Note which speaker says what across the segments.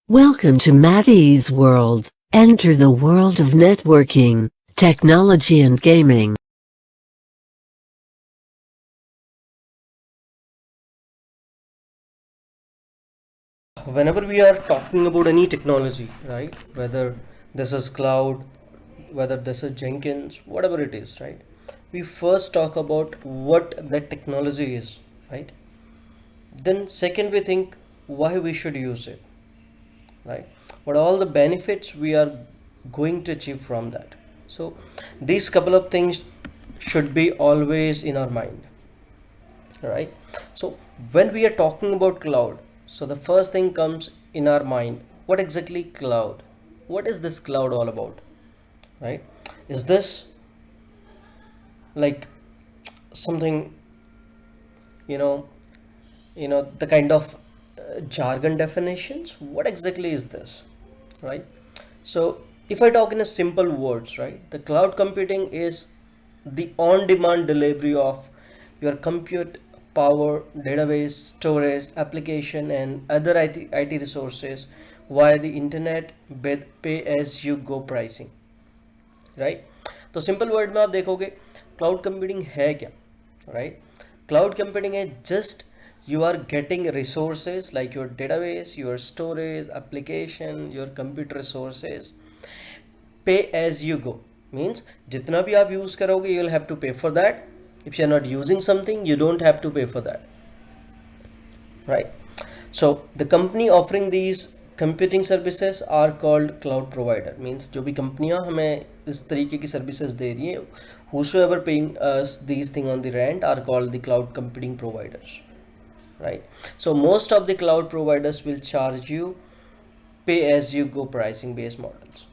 Speaker 1: Welcome to Maddie's World. Enter the world of networking, technology and gaming.
Speaker 2: Whenever we are talking about any technology, right, whether this is cloud, whether this is Jenkins, whatever it is, right, we first talk about what that technology is, right? Then second we think why we should use it, right? What all the benefits we are going to achieve from that. So these couple of things should be always in our mind, right? So when we are talking about cloud, so the first thing comes in our mind, what exactly cloud? What is this cloud all about, right? Is this like something, you know, the kind of jargon definitions? What exactly is this, right? So if I talk in a simple words, right, the cloud computing is the on-demand delivery of your compute power, database, storage, application, and other IT resources via the internet with pay-as-you-go pricing, right तो simple word में आप देखोगे cloud computing है क्या right cloud computing है just you are getting resources like your database, your storage, application, your computer resources, pay as you go means जितना भी आप यूज करोगे you will have to pay for that. If you are not using something you don't have to pay for that, right? So the company offering these computing services are called cloud provider means जो भी कंपनियां हमें इस तरीके की services दे रही हैं whosoever paying us these thing on the rent are called the cloud computing providers, right? So most of the cloud providers will charge you pay as you go pricing based models,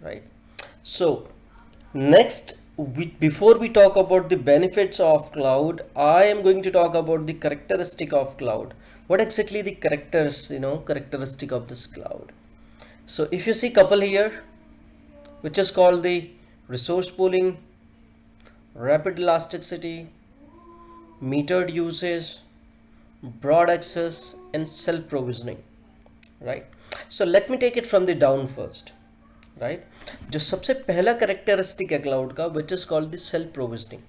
Speaker 2: right? So next, before we talk about the benefits of cloud, I am going to talk about the characteristic of cloud. What exactly the characteristic of this cloud? So if you see couple here, which is called the resource pooling, rapid elasticity, metered usage, broad access, and self provisioning, right? So let me take it from the down first, right जो सबसे पहला characteristic है cloud का which is called the self provisioning.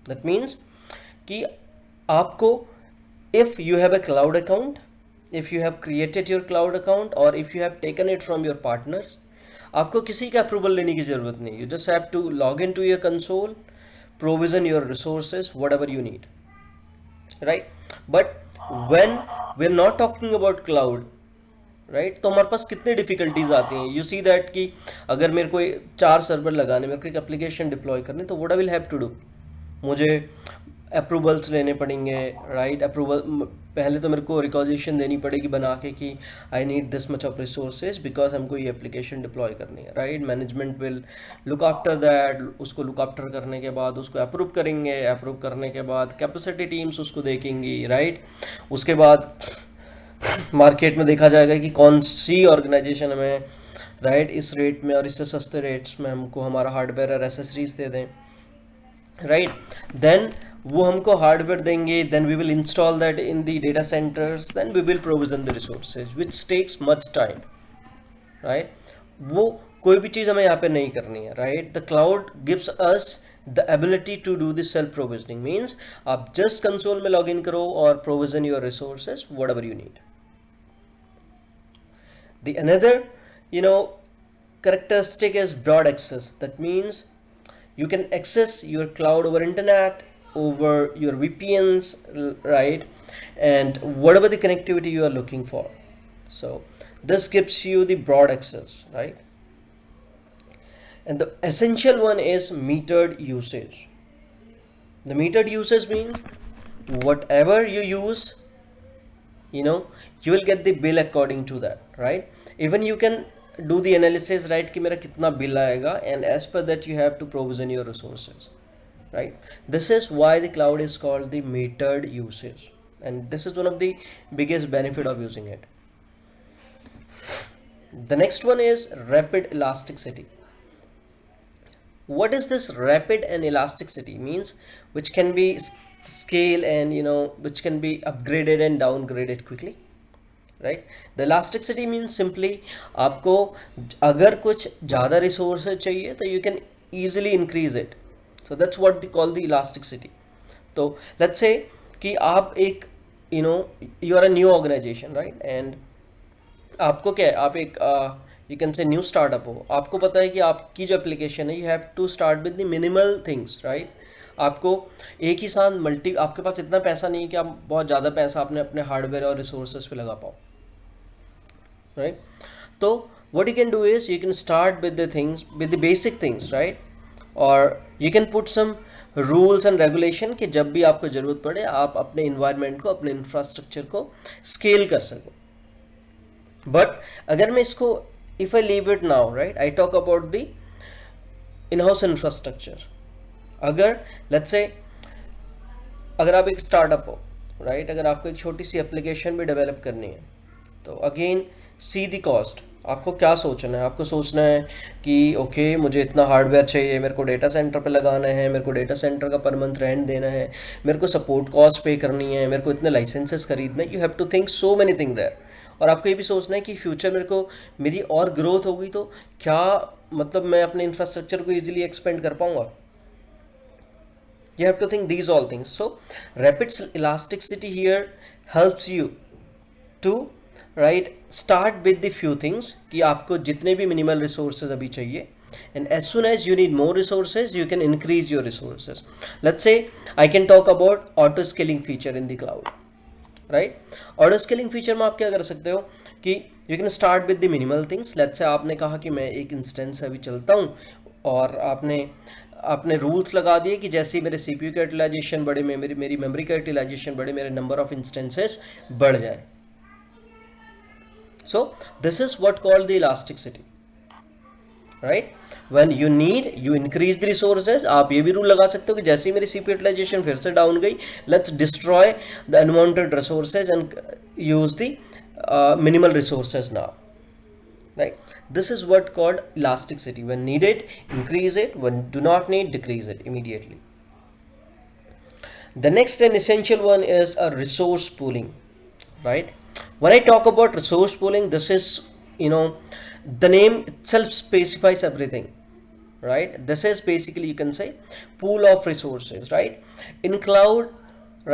Speaker 2: That means कि आपको if you have a cloud account, if you have created your cloud account और if you have taken it from your partners, आपको किसी का approval लेने की जरूरत नहीं. You just have to log in to your console, provision your resources whatever you need, right? But when we're not talking about cloud, right तो हमारे पास कितने डिफिकल्टीज आती हैं. यू सी दैट कि अगर मेरे को 4 सर्वर लगाने, मेरे को एक एप्लीकेशन डिप्लॉय करने, तो what I will have to do, मुझे अप्रूवल्स लेने पड़ेंगे, राइट? अप्रूवल पहले तो मेरे को रिकॉजिशन देनी पड़ेगी बना के कि I need this much of resources because हमको ये एप्लीकेशन डिप्लॉय करनी है, right? Management will look after that. उसको लुक आफ्टर करने के बाद उसको अप्रूव करेंगे, अप्रूव करने के बाद कैपेसिटी टीम्स उसको देखेंगी, राइट? उसके बाद मार्केट में देखा जाएगा कि कौन सी ऑर्गेनाइजेशन हमें राइट इस रेट में और इससे सस्ते रेट्स में हमको हमारा हार्डवेयर और एसेसरीज दे दें, राइट? देन वो हमको हार्डवेयर देंगे, then we will install that in the data centers, then we will provision the resources which takes much time, right? वो कोई भी चीज़ हमें यहाँ पे नहीं करनी है, right? The cloud gives us the ability to do this self provisioning means आप जस्ट कंसोल में लॉग इन करो और provision your resources whatever you need. The another, you know, characteristic is broad access. That means you can access your cloud over internet, over your VPNs, right? And whatever the connectivity you are looking for. So this gives you the broad access, right? And the essential one is metered usage. The metered usage means whatever you use, you will get the bill according to that, right? Even you can do the analysis, right, कि मेरा कितना bill आएगा, and as per that you have to provision your resources, right? This is why the cloud is called the metered usage, and this is one of the biggest benefit of using it. The next one is rapid elasticity. What is this rapid and elasticity means? Which can be scale and which can be upgraded and downgraded quickly, right? The elasticity means simply आपको अगर कुछ ज़्यादा resource चाहिए तो you can easily increase it. So that's what they call the elasticity. तो let's say कि आप एक you are a new organization, right? And आपको क्या है, आप एक you can say new startup हो, आपको पता है कि आपकी जो एप्लीकेशन है, you have to start with the minimal things, right? आपको एक ही साथ आपके पास इतना पैसा नहीं है कि आप बहुत ज़्यादा पैसा आपने अपने हार्डवेयर और रिसोर्सेज पे लगा पाओ, राइट? तो what you can do is you can start with the things, with the basic things, right? और you can put some rules and regulation कि जब भी आपको ज़रूरत पड़े आप अपने इन्वायरमेंट को, अपने इंफ्रास्ट्रक्चर को स्केल कर सको. बट अगर मैं इसको, if I leave it now, right, I talk about the in house infrastructure. अगर लेट्स से अगर आप एक स्टार्टअप हो, राइट, अगर आपको एक छोटी सी एप्लीकेशन भी डेवलप करनी है, तो अगेन सी दी कॉस्ट. आपको क्या सोचना है? आपको सोचना है कि ओके मुझे इतना हार्डवेयर चाहिए, मेरे को डेटा सेंटर पे लगाना है, मेरे को डेटा सेंटर का पर मंथ रेंट देना है, मेरे को सपोर्ट कॉस्ट पे करनी है, मेरे को इतने लाइसेंसेस खरीदना है. You have to think so many thing there. और आपको ये भी सोचना है कि फ्यूचर मेरी और ग्रोथ होगी तो क्या, मतलब मैं अपने इंफ्रास्ट्रक्चर को ईजिली एक्सपेंड कर पाऊंगा. You have to think these all things. So rapid elasticity here helps you to, right, start with the few things कि आपको जितने भी minimal resources अभी चाहिए, and as soon as you need more resources you can increase your resources. Let's say I can talk about auto scaling feature in the cloud, right? auto scaling feature में आप क्या कर सकते हो कि you can start with the minimal things. let's say आपने कहा कि मैं एक इंस्टेंस अभी चलता हूँ और आपने रूल्स लगा दिए कि जैसे ही मेरे सीपीयू का यूटिलाइजेशन बढ़े, मेरी मेमोरी का यूटिलाइजेशन बढ़े, मेरे नंबर ऑफ इंस्टेंसेस बढ़ जाए. So this is what called the elasticity, right? When you need you increase the resources. आप ये भी रूल लगा सकते हो कि जैसे ही मेरी सीपीयू यूटिलाइजेशन फिर से डाउन गई, let's destroy the unwanted resources and use the minimal resources now, right? This is what called elasticity. When needed increase it, when do not need decrease it immediately. The next and essential one is a resource pooling, right? When I talk about resource pooling, this is, the name itself specifies everything, right? This is basically, you can say, pool of resources, right? In cloud,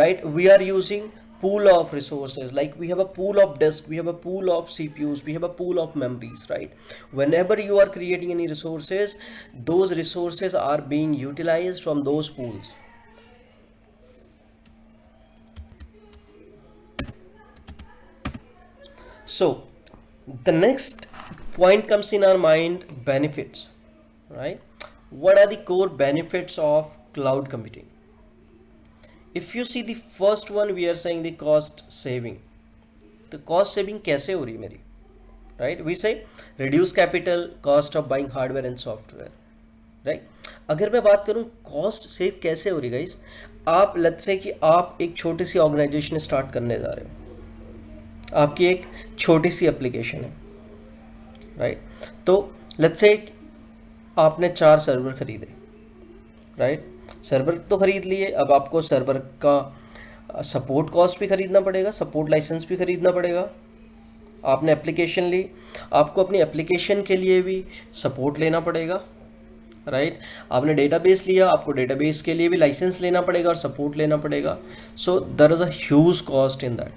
Speaker 2: right, we are using pool of resources. Like we have a pool of disk, we have a pool of CPUs, we have a pool of memories, right? Whenever you are creating any resources, those resources are being utilized from those pools. So the next point comes in our mind, benefits, right? What are the core benefits of cloud computing? If you see the first one, we are saying the cost saving. The cost saving कैसे हो रही है मेरी, right? We say reduce capital cost of buying hardware and software, right? अगर मैं बात करूँ cost save कैसे हो रही है guys, आप let's say कि आप एक छोटी सी ऑर्गेनाइजेशन स्टार्ट करने जा रहे हो, आपकी एक छोटी सी एप्लीकेशन है, राइट? तो लेट्स से आपने 4 सर्वर खरीदे, राइट? सर्वर तो खरीद लिए, अब आपको सर्वर का सपोर्ट कॉस्ट भी खरीदना पड़ेगा, सपोर्ट लाइसेंस भी खरीदना पड़ेगा. आपने एप्लीकेशन ली, आपको अपनी एप्लीकेशन के लिए भी सपोर्ट लेना पड़ेगा, राइट? आपने डेटाबेस लिया, आपको डेटाबेस के लिए भी लाइसेंस लेना पड़ेगा और सपोर्ट लेना पड़ेगा. So there is a huge cost in that,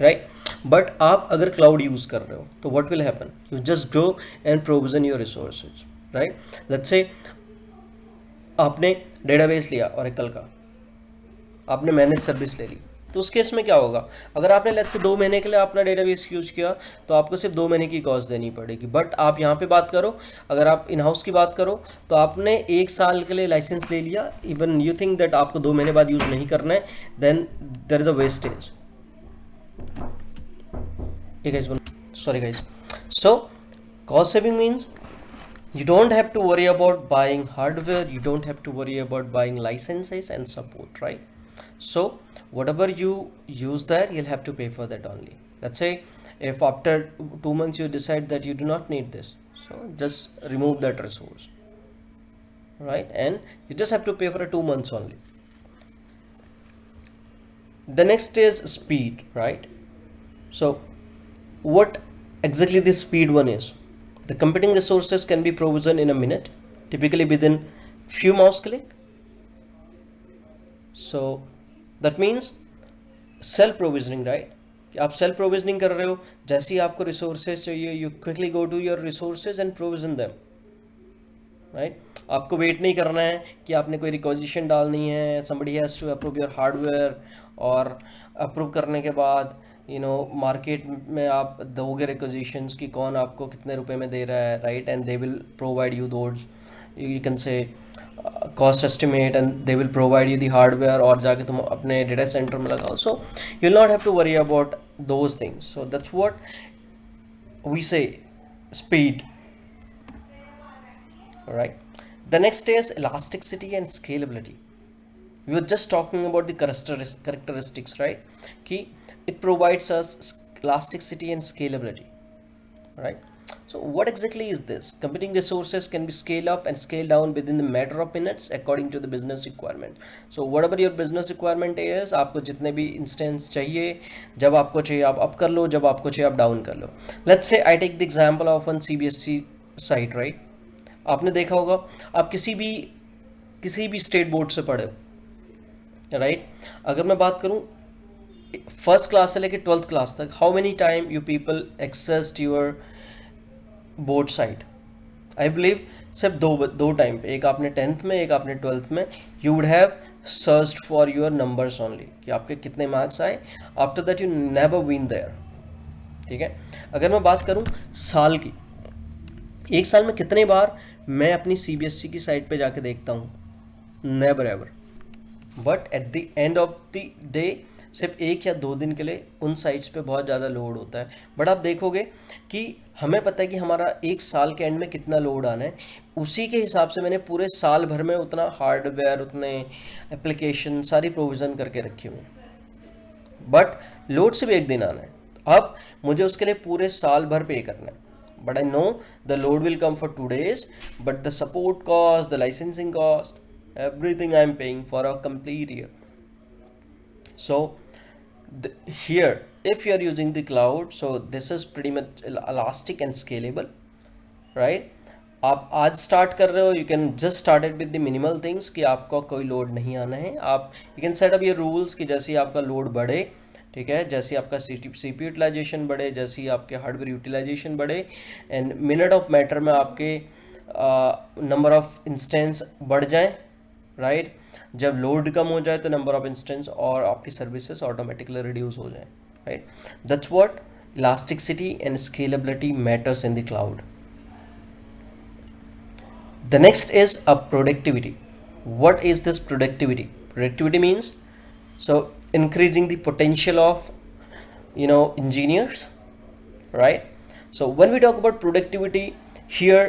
Speaker 2: right? But आप अगर क्लाउड यूज़ कर रहे हो तो what will happen, you just go and provision your resources, right? Let's say आपने डेटाबेस लिया ओरेकल का, आपने मैनेज सर्विस ले ली, तो उस केस में क्या होगा, अगर आपने लेट्स से 2 महीने के लिए अपना डेटाबेस यूज किया तो आपको सिर्फ 2 महीने की कॉस्ट देनी पड़ेगी. बट आप यहाँ पे बात करो, अगर आप इन हाउस की बात करो तो आपने 1 साल के लिए लाइसेंस ले लिया, इवन यू थिंक दैट आपको 2 महीने बाद यूज़ नहीं करना है, then there is a wastage. Sorry guys. So cost saving means you don't have to worry about buying hardware, you don't have to worry about buying licenses and support, right? So whatever you use there, you'll have to pay for that only. Let's say if after 2 months you decide that you do not need this, so just remove that resource, right? And you just have to pay for a 2 months only. The next is speed, right? So what exactly this speed one is? The computing resources can be provisioned in a minute, typically within few mouse click. So that means self provisioning, right? कि आप self provisioning कर रहे हो, जैसे ही आपको resources चाहिए you quickly go to your resources and provision them, right? आपको wait नहीं करना है कि आपने कोई रिक्वेजिशन डालनी है, somebody has to approve your hardware, और अप्रूव करने के बाद मार्केट में आप दोगे रिक्वेजिशंस कि कौन आपको कितने रुपए में दे रहा है, right? And they will provide you those, you can say cost estimate, and they will provide you the hardware, और जाके तुम अपने डेटा सेंटर में लगाओ. So you will not have to worry about those things. So that's what we say speed, right? The next is elasticity and scalability. We were just talking about the characteristics, right? Key, it provides us elasticity and scalability, right? So what exactly is this? Computing resources can be scaled up and scaled down within the matter of minutes according to the business requirement. So whatever your business requirement is, आपको जितने भी instance चाहिए, जब आपको चाहिए आप up कर लो, जब आपको चाहिए आप down कर लो. Let's say I take the example of one CBSE site, right? आपने देखा होगा, आप किसी भी स्टेट बोर्ड से पढ़े हो, राइट? अगर मैं बात करूं फर्स्ट क्लास से लेकर 12th क्लास तक, how many time you people accessed your board site? I believe सिर्फ दो टाइम पे, एक आपने 10th में, एक आपने 12th में. You would have searched for your numbers only कि आपके कितने मार्क्स आए. After that you never been there, ठीक है? अगर मैं बात करूं साल की, एक साल में कितने बार मैं अपनी सीबीएसई की साइट पे जाके देखता हूँ? Never ever. But at the end of the day सिर्फ 1 या 2 दिन के लिए उन साइट्स पे बहुत ज़्यादा लोड होता है. बट आप देखोगे कि हमें पता है कि हमारा एक साल के एंड में कितना लोड आना है, उसी के हिसाब से मैंने पूरे साल भर में उतना हार्डवेयर, उतने एप्लीकेशन सारी प्रोविज़न करके रखी हुई. बट लोड सिर्फ एक दिन आना है, अब मुझे उसके लिए पूरे साल भर पे करना है. But I know the load will come for 2 days, but the support cost, the licensing cost, everything I am paying for a complete year. So here, if you are using the cloud, so this is pretty much elastic and scalable, right? आप आज start कर रहे हो, you can just started with the minimal things कि आपका कोई load नहीं आना है. आप यू कैन सेट अप ये रूल्स कि जैसे ही आपका लोड बढ़े, ठीक है, जैसे आपका CPU यूटिलाइजेशन बढ़े, जैसे ही आपके हार्डवेयर यूटिलाइजेशन बढ़े, एंड मिनट ऑफ मैटर में आपके नंबर ऑफ इंस्टेंस बढ़ जाएं, राइट? जब लोड कम हो जाए तो नंबर ऑफ इंस्टेंस और आपकी सर्विसेज ऑटोमेटिकली रिड्यूस हो जाए, right? That's what elasticity and scalability matters in the cloud. The next is a productivity. What is this productivity? Productivity means so increasing the potential of engineers, right? So when we talk about productivity here,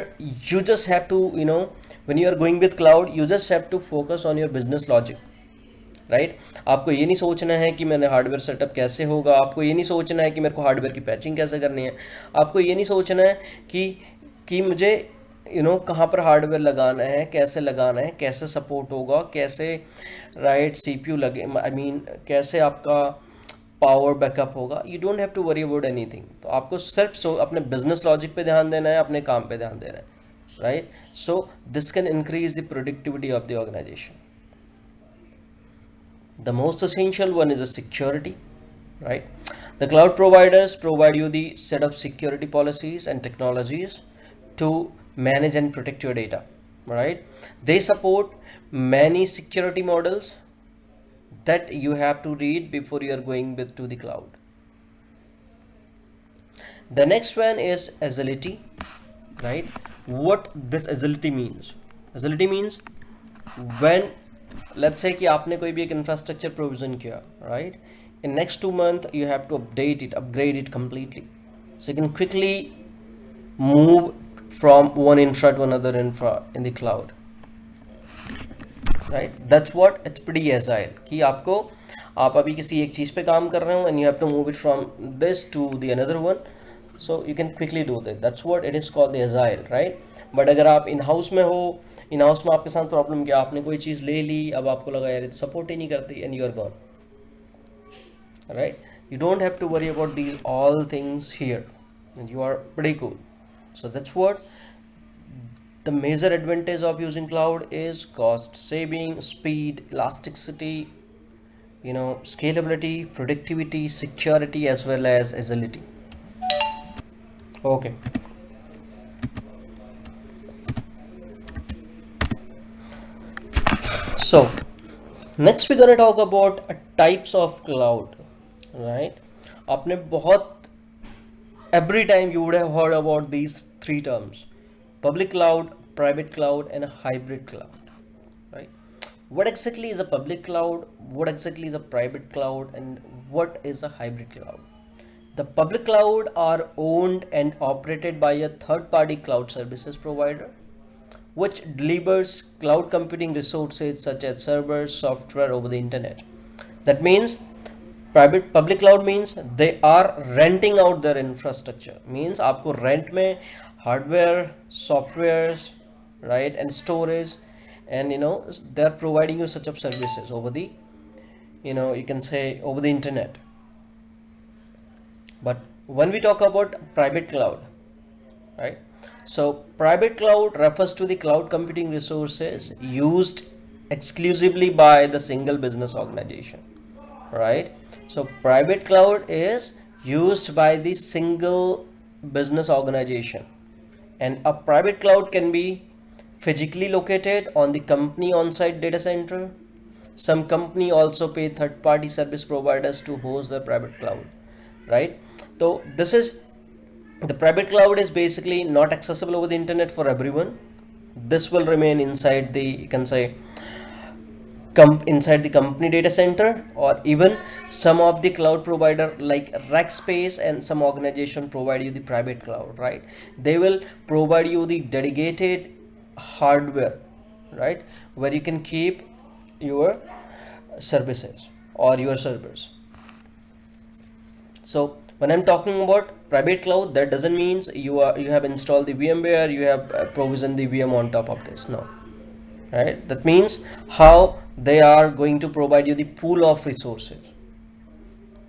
Speaker 2: you just have to when you are going with cloud, you just have to focus on your business logic, right? आपको ये नहीं सोचना है कि मैंने hardware setup कैसे होगा, आपको ये नहीं सोचना है कि मेरे को हार्डवेयर की पैचिंग कैसे करनी है, आपको ये नहीं सोचना है कि मुझे कहाँ पर हार्डवेयर लगाना है, कैसे लगाना है, कैसे सपोर्ट होगा, कैसे राइट सीपीयू लगे, आई मीन कैसे आपका पावर बैकअप होगा. You don't have to worry about anything. तो आपको सिर्फ अपने बिजनेस लॉजिक पे ध्यान देना है, अपने काम पे ध्यान देना है, right? So this can increase the productivity of the organization. The most essential one is the security, right? The cloud providers provide you the set of security policies and technologies to manage and protect your data, right? They support many security models that you have to read before you are going to the cloud. The next one is agility, right? What this agility means? Agility means when let's say कि आपने कोई भी एक infrastructure provision किया, right? In next 2 months you have to upgrade it completely, so you can quickly move from one infra to another infra in the cloud, right? That's what it's pretty agile कि आप अभी किसी एक चीज़ पे काम कर रहे हो and you have to move it from this to the another one, so you can quickly do that. That's what it is called the agile, right? But अगर आप इन हाउस में हो इन हाउस में आपके साथ problem क्या, आपने कोई चीज़ ले ली, अब आपको लगा यार सपोर्ट ही नहीं करती, and you are gone, right? You don't have to worry about these all things here, and you are pretty cool. So that's what the major advantage of using cloud is: cost saving, speed, elasticity, scalability, productivity, security, as well as agility. Okay, so next we're gonna talk about types of cloud, right? आपने बहुत every time you would have heard about these three terms: public cloud, private cloud, and a hybrid cloud, right? What exactly is a public cloud? What exactly is a private cloud? And what is a hybrid cloud? The public cloud are owned and operated by a third party cloud services provider, which delivers cloud computing resources such as servers, software over the internet. That means private public cloud means they are renting out their infrastructure. Means आपको rent में hardware, software, right, and storage, and they are providing you such of services over the, you can say, over the internet. But when we talk about private cloud, right? So private cloud refers to the cloud computing resources used exclusively by the single business organization, right? So private cloud is used by the single business organization, and a private cloud can be physically located on the company on-site data center. Some company also pay third-party service providers to host their private cloud, right? So this is the private cloud is basically not accessible over the internet for everyone. This will remain inside the, you can say, inside the company data center, or even some of the cloud provider like Rackspace and some organization provide you the private cloud, right? They will provide you the dedicated hardware, right, where you can keep your services or your servers. So when I'm talking about private cloud, that doesn't mean you have installed the VMware, you have provisioned the VM on top of this. No, right? That means how they are going to provide you the pool of resources.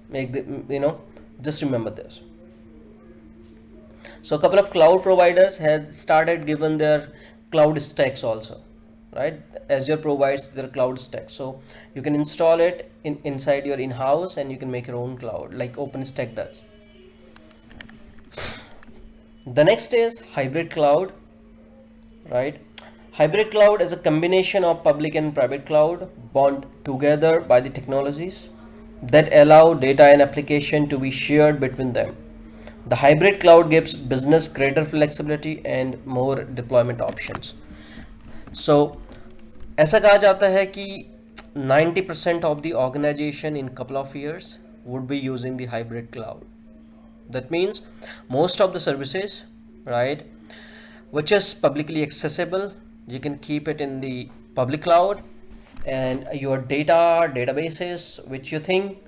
Speaker 2: Make the, just remember this. So a couple of cloud providers have started given their cloud stacks also, right? Azure provides their cloud stack, so you can install it inside your in-house, and you can make your own cloud like OpenStack does. The next is hybrid cloud, right? Hybrid cloud is a combination of public and private cloud bound together by the technologies that allow data and application to be shared between them. The hybrid cloud gives business greater flexibility and more deployment options. So, ऐसा कहा जाता है कि 90% of the organization in couple of years would be using the hybrid cloud. That means most of the services, right, which is publicly accessible, you can keep it in the public cloud, and your databases which you think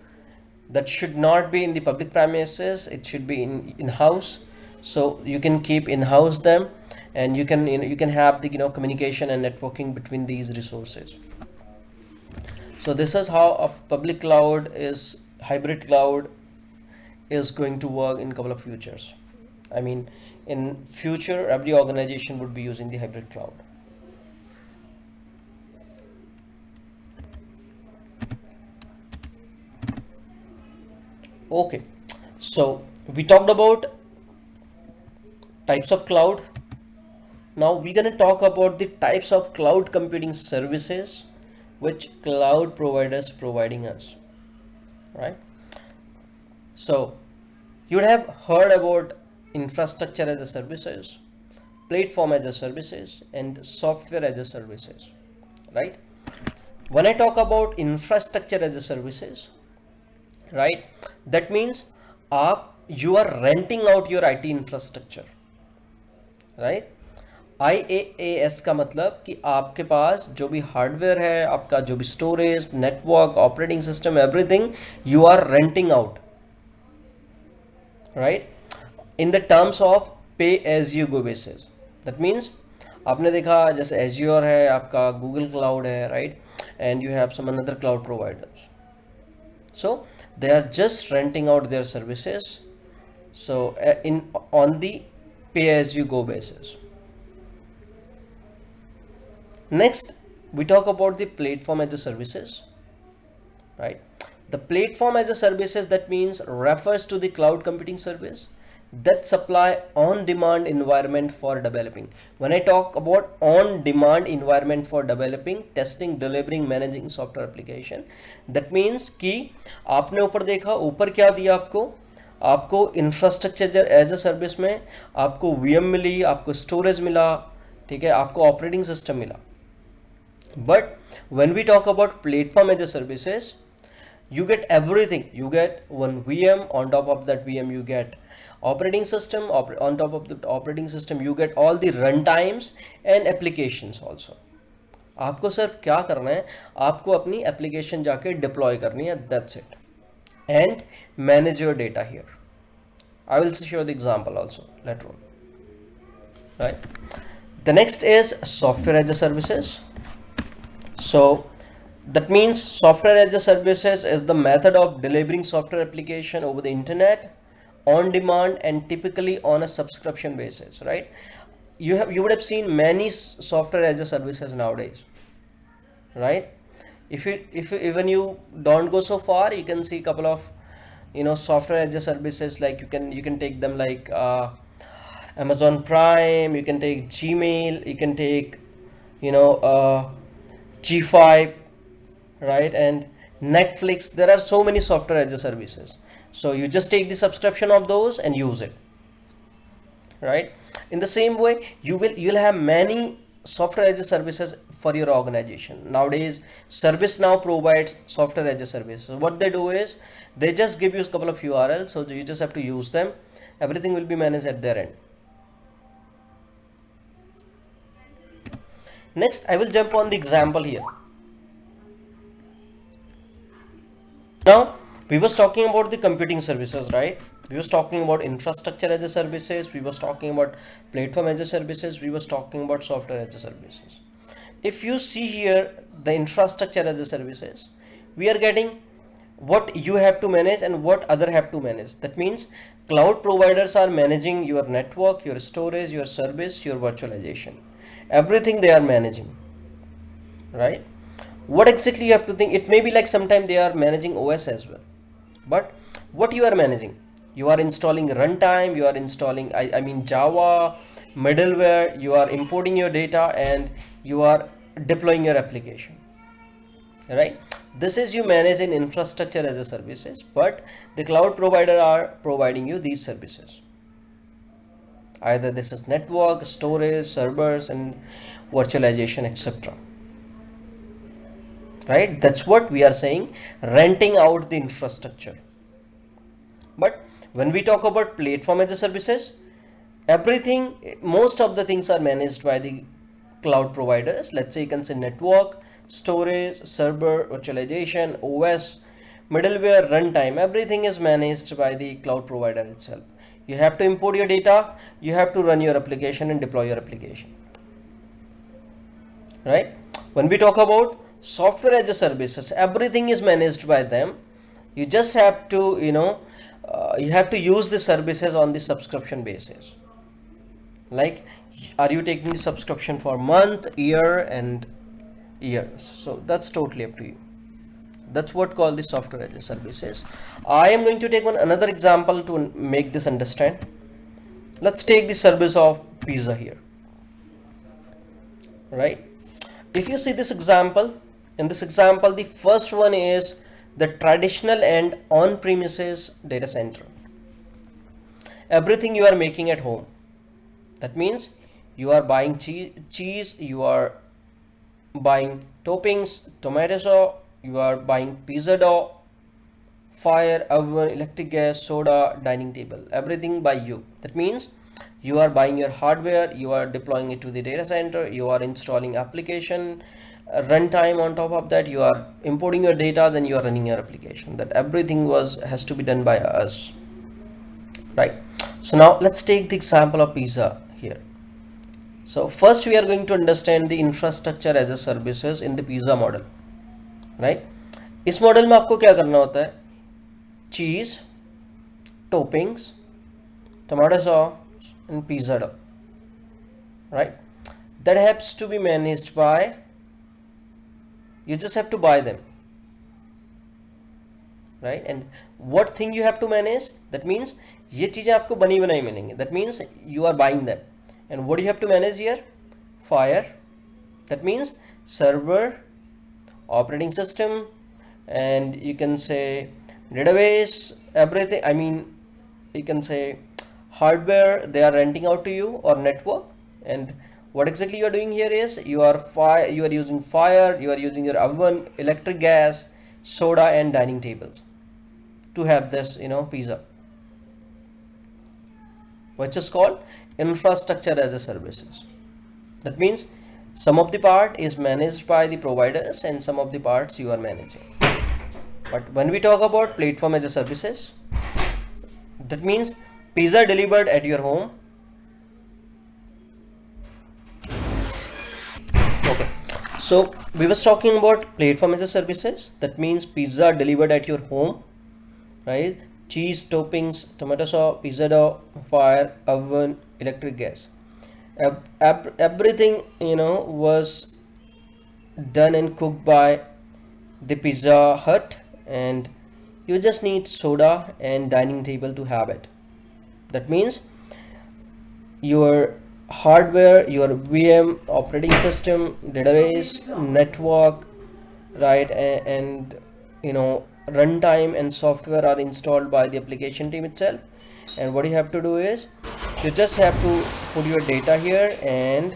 Speaker 2: that should not be in the public premises, it should be in-house, so you can keep in-house them, and you can have the communication and networking between these resources. So this is how a public cloud is hybrid cloud is going to work in couple of futures. I mean, in future every organization would be using the hybrid cloud. Okay, so we talked about types of cloud. Now we're going to talk about the types of cloud computing services which cloud providers providing us, right? So you would have heard about infrastructure as a services, platform as a services, and software as a services, right? When I talk about infrastructure as a services, right, that means you are renting out your IT infrastructure, right. IaaS का मतलब कि आपके पास जो भी hardware है, आपका जो भी storage, network, operating system, everything you are renting out, right, in the terms of pay as you go basis. That means आपने देखा जैसे एज्योर है, आपका गूगल क्लाउड है, right, and you have some another cloud providers. So they are just renting out their services, so in on the pay as you go basis. Next, we talk about the platform as a services, right? The platform as a services, that means refers to the cloud computing service that supply on demand environment for developing. When I talk about on demand environment for developing, testing, delivering, managing software application, that means कि आपने ऊपर देखा, ऊपर क्या दिया आपको, आपको infrastructure as a service में आपको वीएम मिली, आपको स्टोरेज मिला, ठीक है, आपको ऑपरेटिंग सिस्टम मिला. But when we talk about platform as a services, you get everything. You get one VM, on top of that VM you get operating system, on top of the operating system you get all the runtimes and applications also. आपको सिर्फ क्या करना है, आपको अपनी application जाके deploy करनी है, that's it, and manage your data here. I will show the example also later on, right. The next is software as a services. So that means software as a services is the method of delivering software application over the internet on demand and typically on a subscription basis, right? You would have seen many software as a services nowadays, right? If you, even you don't go so far, you can see a couple of software as a services, like you can take them like Amazon Prime, you can take Gmail, you can take you know G5, right, and Netflix. There are so many software as a services, so you just take the subscription of those and use it, right. In the same way, you'll have many software as a services for your organization. Nowadays ServiceNow provides software as a service. So what they do is they just give you a couple of URLs, so you just have to use them. Everything will be managed at their end. Next, I will jump on the example here. Now, we was talking about the computing services, right? We was talking about infrastructure as a services. We was talking about platform as a services. We was talking about software as a services. If you see here the infrastructure as a services, we are getting what you have to manage and what other have to manage. That means cloud providers are managing your network, your storage, your service, your virtualization. Everything they are managing, right? What exactly you have to think, it may be like sometime they are managing OS as well, but what you are managing, you are installing runtime, you are installing I mean Java middleware, you are importing your data, and you are deploying your application, right? This is you manage in infrastructure as a services, but the cloud provider are providing you these services. Either this is network, storage, servers, and virtualization, etc., right? That's what we are saying, renting out the infrastructure. But when we talk about platform as a services, everything, most of the things are managed by the cloud providers. Let's say you can say network, storage, server, virtualization, OS, middleware, runtime, everything is managed by the cloud provider itself. You have to import your data, you have to run your application and deploy your application, right? When we talk about software as a services, everything is managed by them. You just have to you have to use the services on the subscription basis. Like, are you taking the subscription for month, year, and years? So that's totally up to you. That's what called the software as a services. I am going to take one another example to make this understand. Let's take the service of pizza here, right? If you see this example, in this example, the first one is the traditional and on-premises data center. Everything you are making at home. That means you are buying cheese, you are buying toppings, tomato sauce, you are buying pizza dough, fire, oven, electric gas, soda, dining table, everything by you. That means you are buying your hardware, you are deploying it to the data center, you are installing application, runtime on top of that, you are importing your data, then you are running your application. That everything has to be done by us, right? So now let's take the example of pizza here. So first we are going to understand the infrastructure as a services in the pizza model, right? इस model में आपको क्या करना होता है? चीज, toppings, tomato sauce and pizza dough, right? That has to be managed by, you just have to buy them, right? And what thing you have to manage, that means ये चीज़ें आपको बनी बनाई मिलेंगी, that means you are buying them. And what do you have to manage here? Fire, that means server, operating system, and you can say database, everything. I mean, you can say hardware they are renting out to you, or network. And what exactly you are doing here is you are using fire, you are using your oven, electric gas, soda, and dining tables to have this pizza, which is called infrastructure as a services. That means some of the part is managed by the providers and some of the parts you are managing. But when we talk about platform as a services, that means pizza delivered at your home. Okay, so we was talking about platform as a services. That means pizza delivered at your home, right? Cheese, toppings, tomato sauce, pizza dough, fire, oven, electric gas. Everything was done and cooked by the Pizza Hut, and you just need soda and dining table to have it. That means your hardware, your VM, operating system, database, network, right, and runtime and software are installed by the application team itself. And what you have to do is you just have to put your data here and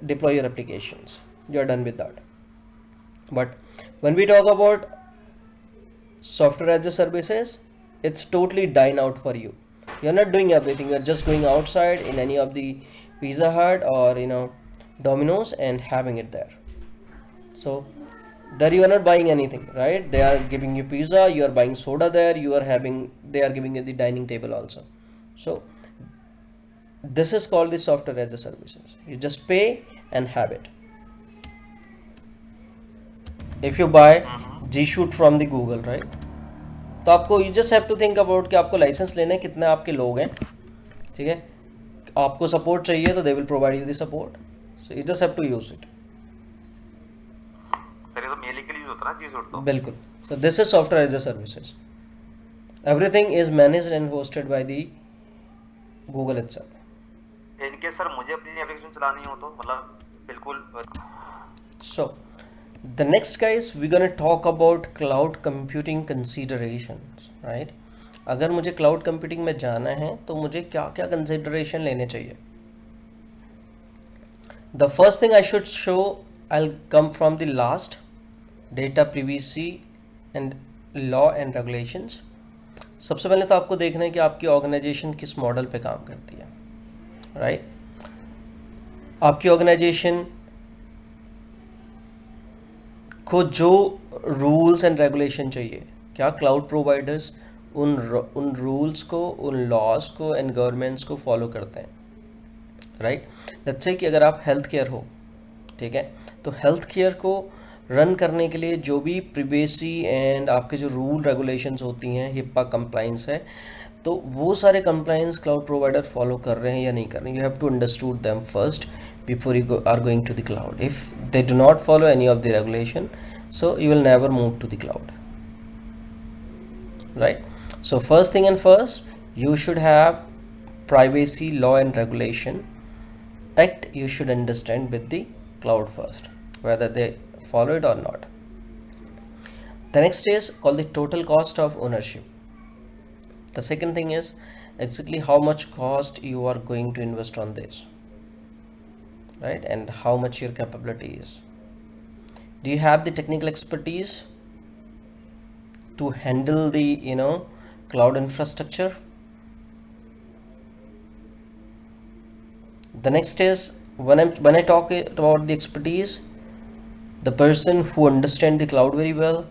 Speaker 2: deploy your applications. You're done with that. But when we talk about software as a services, it's totally dine out for you. You're not doing everything, you're just going outside in any of the Pizza Hut or Domino's and having it there. So there you are not buying anything, right? They are giving you pizza, you are buying soda there, they are giving you the dining table also. So this is called the software as a services. You just pay and have it. If you buy G Shoot from the Google, right? तो आपको you just have to think about कि आपको licence लेने कितने आपके लोग हैं, ठीक है? आपको सपोर्ट चाहिए तो they will provide you the support. So you just have to use it.
Speaker 3: Sir ये तो मेल के लिए यूज होता है ना जी सूट तो
Speaker 2: बिल्कुल. So this is software as a services. Everything is managed and hosted by the Google itself.
Speaker 3: इनके सर मुझे अपनी एप्लीकेशन चलानी हो तो मतलब बिल्कुल
Speaker 2: So the next guys we're gonna talk about cloud computing considerations, right? अगर मुझे cloud computing में जाना है तो मुझे क्या क्या consideration लेने चाहिए? The first thing I should show, I'll come from the last, data privacy and law and regulations. सबसे पहले तो आपको देखना है कि आपकी ऑर्गेनाइजेशन किस मॉडल पे काम करती है, राइट? आपकी ऑर्गेनाइजेशन को जो रूल्स एंड रेगुलेशन चाहिए, क्या क्लाउड प्रोवाइडर्स उन रूल्स को, उन लॉज को एंड गवर्नमेंट्स को फॉलो करते हैं, राइट? लेट्स से कि अगर आप हेल्थ केयर हो, ठीक है, तो हेल्थ केयर को रन करने के लिए जो भी प्रिवेसी एंड आपके जो रूल रेगुलेशंस होती हैं, हिप्पा कंप्लाइंस है, तो वो सारे कंप्लाइंस क्लाउड प्रोवाइडर फॉलो कर रहे हैं या नहीं कर रहे हैं. You have to understood them first before you are going to the cloud. If they do not follow any of the regulation, so you will never move to the cloud, right? So first thing and first, you should have privacy law and regulation act. You should understand with the cloud first whether they follow it or not. The next is called the total cost of ownership. The second thing is exactly how much cost you are going to invest on this, right? And how much your capability is. Do you have the technical expertise to handle the cloud infrastructure? The next is when I talk about the expertise, the person who understands the cloud very well,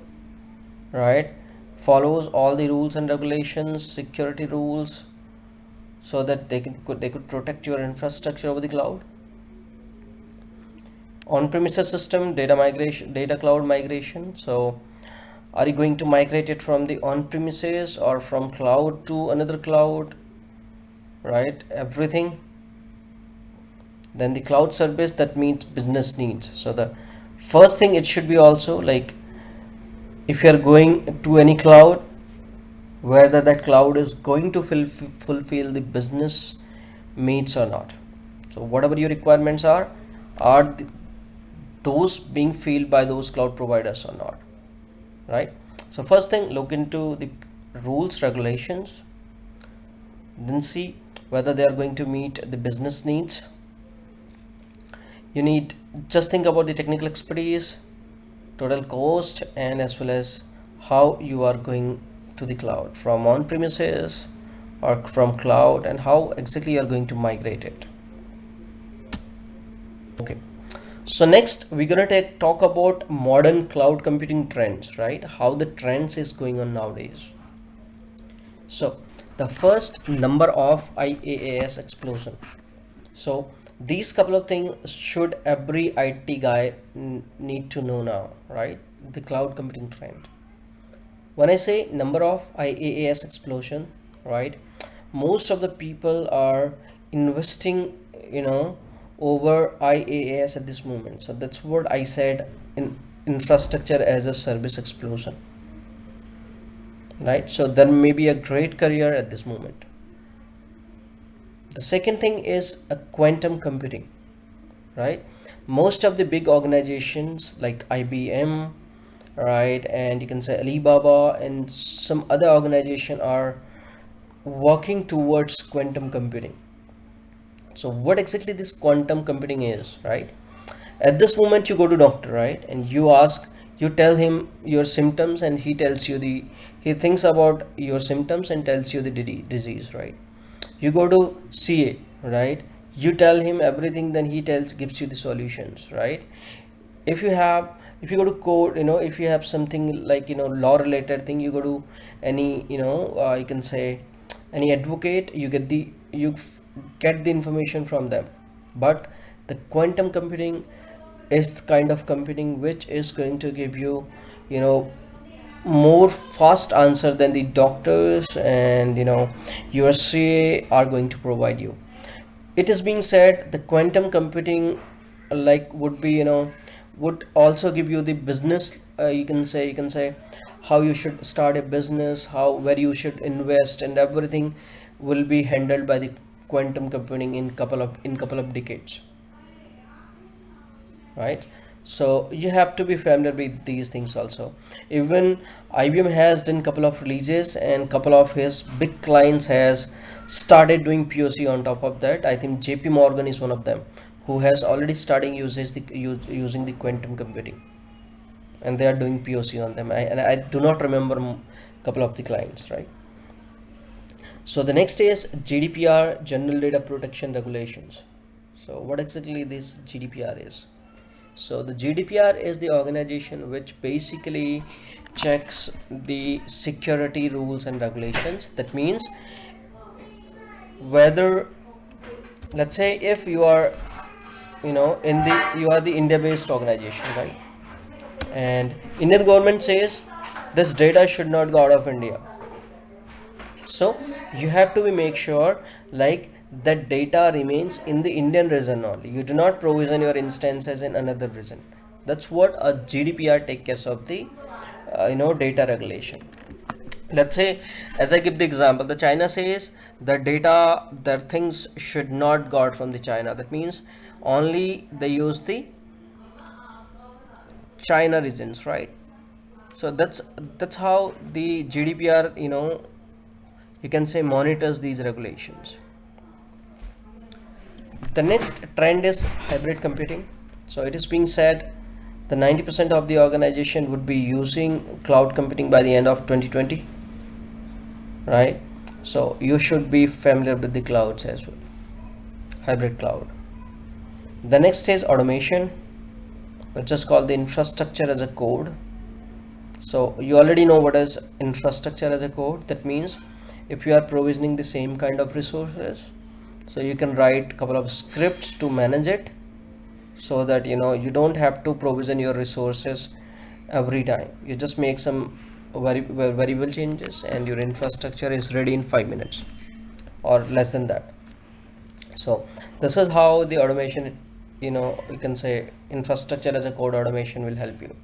Speaker 2: right, follows all the rules and regulations, security rules, so that they could protect your infrastructure over the cloud. On-premises system data migration, data cloud migration. So are you going to migrate it from the on-premises or from cloud to another cloud, right? Everything. Then the cloud service that meets business needs. So the first thing, it should be also like, if you are going to any cloud, whether that cloud is going to fulfill the business needs or not. So whatever your requirements are those being filled by those cloud providers or not, right? So first thing, look into the rules, regulations, then see whether they are going to meet the business needs. You need just think about the technical expertise, total cost, and as well as how you are going to the cloud from on premises or from cloud, and how exactly you are going to migrate it. Okay, so next we're gonna talk about modern cloud computing trends, right? How the trends is going on nowadays. So the first, number of IaaS explosion. So these couple of things should every IT guy need to know now, right? The cloud computing trend. When I say number of IaaS explosion, right? Most of the people are investing, over IaaS at this moment. So that's what I said, in infrastructure as a service explosion, right? So there may be a great career at this moment. The second thing is a quantum computing, right? Most of the big organizations like IBM, right, and you can say Alibaba and some other organization are working towards quantum computing. So what exactly this quantum computing is, right? At this moment you go to doctor, right, and you tell him your symptoms, and he thinks about your symptoms and tells you the disease, right? You go to CA, right, you tell him everything, then he gives you the solutions, right? If you go to court, if you have something like, law related thing, you go to any, you can say any advocate, get the information from them. But the quantum computing is kind of computing which is going to give you, you know more fast answer than the doctors and, your CA are going to provide you. It is being said the quantum computing, like, would be, would also give you the business, you can say how you should start a business, how where you should invest, and everything will be handled by the quantum computing in couple of decades, right? So you have to be familiar with these things also. Even IBM has done couple of releases, and couple of his big clients has started doing POC on top of that. I think JP Morgan is one of them who has already starting using the quantum computing, and they are doing POC on them. And I do not remember couple of the clients, right? So the next is GDPR, General Data Protection Regulations. So what exactly this GDPR is? So the GDPR is the organization which basically checks the security rules and regulations. That means whether, let's say, if you are, you are the India based organization, right, and Indian government says this data should not go out of India. So you have to make sure like that data remains in the Indian region only. You do not provision your instances in another region. That's what a GDPR take care of the data regulation. Let's say, as I give the example, the China says the data, the things should not go out from the China. That means only they use the China regions, right? So that's how the GDPR, you can say, monitors these regulations. The next trend is hybrid computing. So it is being said the 90% of the organization would be using cloud computing by the end of 2020, right? So you should be familiar with the clouds as well, hybrid cloud. The next is automation, which is called the infrastructure as a code. So you already know what is infrastructure as a code. That means if you are provisioning the same kind of resources, so you can write a couple of scripts to manage it, so that you don't have to provision your resources every time. You just make some variable changes and your infrastructure is ready in 5 minutes or less than that. So this is how the automation, you can say infrastructure as a code automation will help you.